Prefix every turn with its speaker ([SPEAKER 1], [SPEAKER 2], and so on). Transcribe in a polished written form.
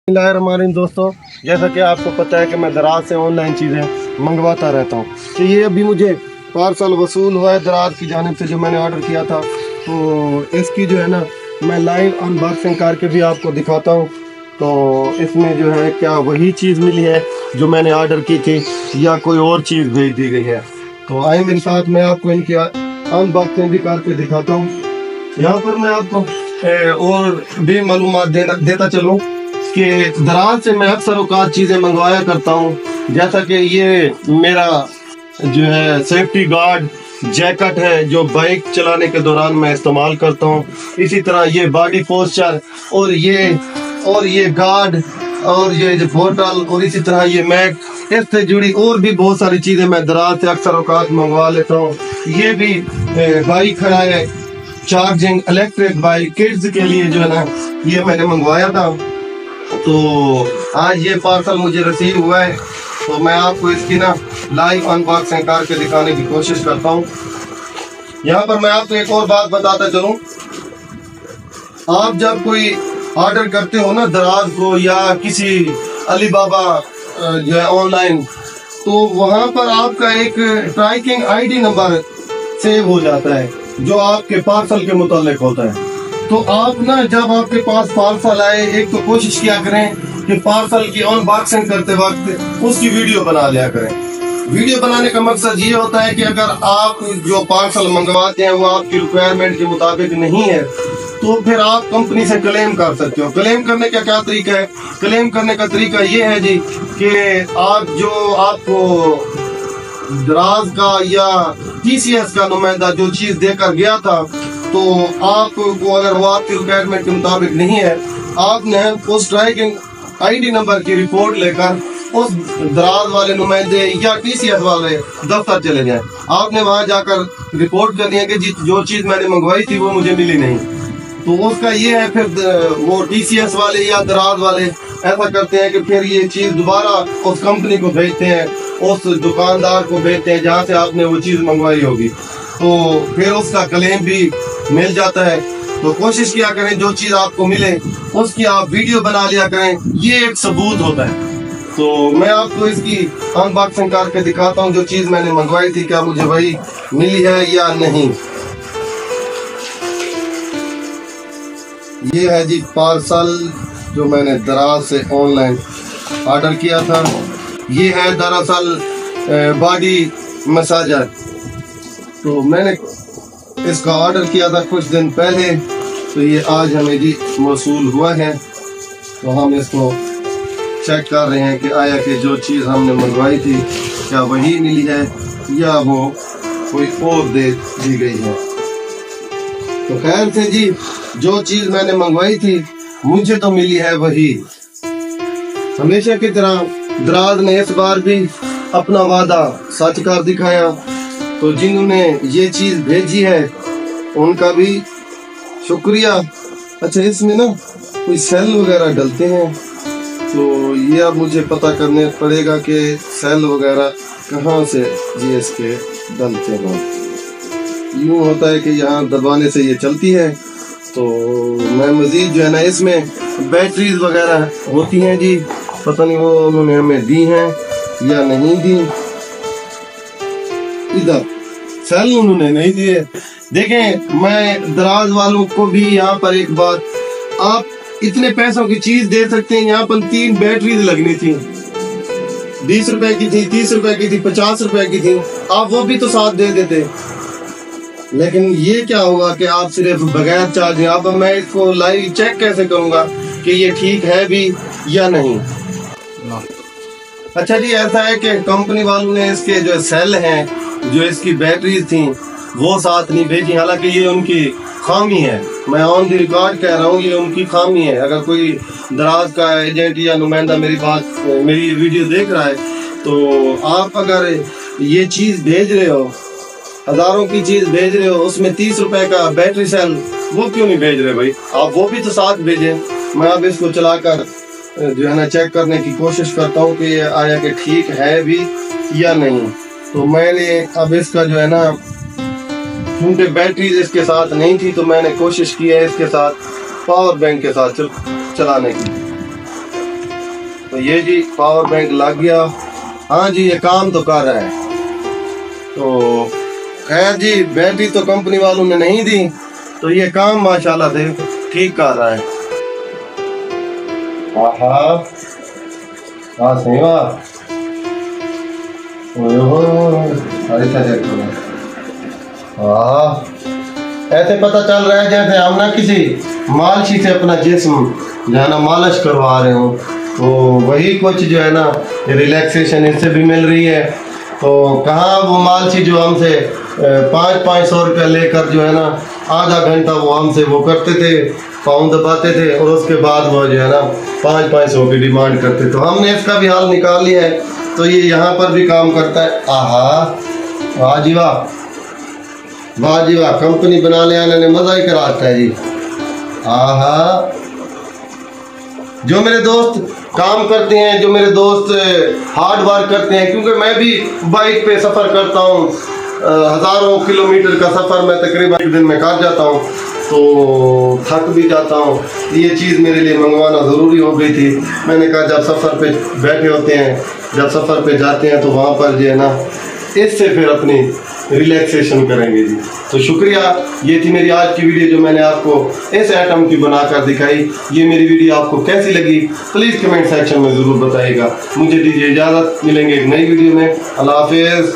[SPEAKER 1] हमारे दोस्तों, जैसा कि आपको पता है कि मैं दराज से ऑनलाइन चीज़ें मंगवाता रहता हूँ। तो ये अभी मुझे पार्सल वसूल हुआ है दराज की जानिब से, जो मैंने ऑर्डर किया था। तो इसकी जो है ना, मैं लाइव अनबॉक्सिंग करके भी आपको दिखाता हूँ। तो इसमें जो है क्या वही चीज़ मिली है जो मैंने ऑर्डर की थी, या कोई और चीज़ भेज दी गई है। तो आए मेरे साथ, मैं आपको इनकी अनबॉक्सिंग भी करके दिखाता हूँ। यहाँ पर मैं आपको और भी मालूमात देता चलूँ कि दराज से मैं अक्सर औकात चीज़ें मंगवाया करता हूँ। जैसा कि ये मेरा जो है सेफ्टी गार्ड जैकेट है, जो बाइक चलाने के दौरान मैं इस्तेमाल करता हूँ। इसी तरह ये बॉडी पोस्चर और ये गार्ड और ये जो बोतल, और इसी तरह ये मैट, इससे जुड़ी और भी बहुत सारी चीज़ें मैं दराज से अक्सर औकात मंगवा लेता हूँ। ये भी बाइक खड़ा है, चार्जिंग इलेक्ट्रिक बाइक किड्स के लिए जो है ना, ये मैंने मंगवाया था। तो आज ये पार्सल मुझे रिसीव हुआ है, तो मैं आपको इसकी ना लाइव अनबॉक्सिंग करके दिखाने की कोशिश करता हूँ। यहाँ पर मैं आपको एक और बात बताता चलूँ, आप जब कोई ऑर्डर करते हो ना दराज को या किसी अली बाबा जो है ऑनलाइन, तो वहाँ पर आपका एक ट्रैकिंग आईडी नंबर सेव हो जाता है जो आपके पार्सल के मुतालिक होता है। तो आप ना जब आपके पास पार्सल आए, एक तो कोशिश किया करें कि पार्सल की अनबॉक्सिंग करते वक्त उसकी वीडियो बना लिया करें। वीडियो बनाने का मकसद ये होता है कि अगर आप जो पार्सल मंगवाते हैं वो आपकी रिक्वायरमेंट के मुताबिक नहीं है, तो फिर आप कंपनी से क्लेम कर सकते हो। क्लेम करने का क्या तरीका है? क्लेम करने का तरीका ये है जी कि आपको दराज का या TCS का नुमाइंदा जो चीज़ देकर गया था, तो आपको अगर वो आपकी रिक्वायरमेंट के मुताबिक नहीं है, आपने उस ट्रैकिंग आईडी नंबर की रिपोर्ट लेकर उस दराज वाले नुमाइंदे या TCS वाले दफ्तर चले जाएं। आपने वहां जाकर रिपोर्ट करनी है कि जो चीज़ मैंने मंगवाई थी वो मुझे मिली नहीं। तो उसका ये है, फिर वो TCS वाले या दराज वाले ऐसा करते हैं कि फिर ये चीज़ दोबारा उस कंपनी को भेजते हैं, उस दुकानदार को भेजते हैं जहाँ से आपने वो चीज़ मंगवाई होगी। तो फिर उसका क्लेम भी मिल जाता है। तो कोशिश किया करें जो चीज़ आपको मिले उसकी आप वीडियो बना लिया करें, ये एक सबूत होता है। तो मैं आपको इसकी अनबॉक्सिंग करके दिखाता हूँ, जो चीज़ मैंने मंगवाई थी क्या मुझे वही मिली है या नहीं। ये है जी पार्सल जो मैंने दराज से ऑनलाइन ऑर्डर किया था। ये है दरअसल बॉडी मसाजर। तो मैंने इसका ऑर्डर किया था कुछ दिन पहले, तो ये आज हमें जी मौसूल हुआ है। तो हम इसको चेक कर रहे हैं कि आया कि जो चीज़ हमने मंगवाई थी क्या वही मिली है या वो कोई और दे दी गई है। तो खैर से जी, जो चीज़ मैंने मंगवाई थी मुझे तो मिली है वही। हमेशा की तरह दराज ने इस बार भी अपना वादा सच कर दिखाया। तो जिन्होंने ये चीज़ भेजी है उनका भी शुक्रिया। अच्छा, इसमें ना कोई सेल वगैरह डलते हैं, तो ये अब मुझे पता करने पड़ेगा कि सेल वगैरह कहाँ से GS के डलते हैं। यूँ होता है कि यहाँ दबाने से ये चलती है। तो मैं मज़ीद जो है ना, इसमें बैटरीज वगैरह होती हैं जी, पता नहीं वो उन्होंने हमें दी हैं या नहीं दी। इधर सेल उन्होंने नहीं दिए। देखें, मैं दराज वालों को भी यहाँ पर एक बात, आप इतने पैसों की चीज़ दे सकते हैं। यहाँ पर 3 बैटरीज लगनी थी, 20 रुपए की थी, 30 रुपए की थी, 50 रुपए की थी, आप वो भी तो साथ दे देते। लेकिन ये क्या होगा कि आप सिर्फ बगैर चार्जिंग, अब मैं इसको लाइव चेक कैसे करूँगा कि ये ठीक है भी या नहीं। अच्छा जी, ऐसा है कि कंपनी वालों ने इसके जो सेल हैं, जो इसकी बैटरीज थी, वो साथ नहीं भेजी। हालांकि ये उनकी खामी है, मैं ऑन द रिकॉर्ड कह रहा हूँ, ये उनकी खामी है। अगर कोई दराज का एजेंट या नुमाइंदा मेरी वीडियो देख रहा है, तो आप अगर ये चीज़ भेज रहे हो, हज़ारों की चीज़ भेज रहे हो, उसमें 30 रुपए का बैटरी सेल वो क्यों नहीं भेज रहे भाई? आप वो भी तो साथ भेजें। मैं अब इसको चलाकर जो है ना चेक करने की कोशिश करता हूँ कि ये आया कि ठीक है भी या नहीं। तो मैंने अब इसका जो है ना, क्योंकि बैटरी इसके साथ नहीं थी, तो मैंने कोशिश की है इसके साथ पावर बैंक के साथ चलाने की। تو یہ جی پاور بینک لگ گیا. ہاں جی یہ کام تو کر رہا ہے. تو خیر جی بیٹری تو کمپنی والوں نے نہیں دی, تو یہ کام ماشاءاللہ سے ٹھیک کر رہا ہے. آہا صحیح واہ ایسے پتہ چل رہا ہے جیسے ہم نا کسی مالشی سے اپنا جسم جو ہے نا مالش کروا رہے ہوں. تو وہی کچھ جو ہے نا ریلیکسیشن اس سے بھی مل رہی ہے. تو کہاں وہ مالشی جو ہم سے 500 روپیہ لے کر جو ہے نا آدھا گھنٹہ وہ ہم سے وہ کرتے تھے, پاؤں دباتے تھے, اور اس کے بعد وہ جو ہے نا 500 کی ڈیمانڈ کرتے. تو ہم نے اس کا بھی حل نکال لیا ہے. تو یہ یہاں پر بھی کام کرتا ہے. آہا واہ جی واہ, واہ جی واہ, کمپنی بنانے والے نے مزہ ہی کراتا ہے جی. آہا جو میرے دوست کام کرتے ہیں, جو میرے دوست ہارڈ ورک کرتے ہیں, کیونکہ میں بھی بائک پہ سفر کرتا ہوں, ہزاروں کلومیٹر کا سفر میں تقریباً ایک دن میں کر جاتا ہوں, تو تھک بھی جاتا ہوں. یہ چیز میرے لیے منگوانا ضروری ہو گئی تھی. میں نے کہا جب سفر پہ بیٹھے ہوتے ہیں, جب سفر پہ جاتے ہیں, تو وہاں پر جو ہے نا اس سے پھر اپنی ریلیکسیشن کریں گے جی. تو شکریہ. یہ تھی میری آج کی ویڈیو جو میں نے آپ کو اس ایٹم کی بنا کر دکھائی. یہ میری ویڈیو آپ کو کیسی لگی پلیز کمنٹ سیکشن میں ضرور بتائیے گا. مجھے دیجیے اجازت, ملیں گے ایک نئی ویڈیو میں. اللہ حافظ.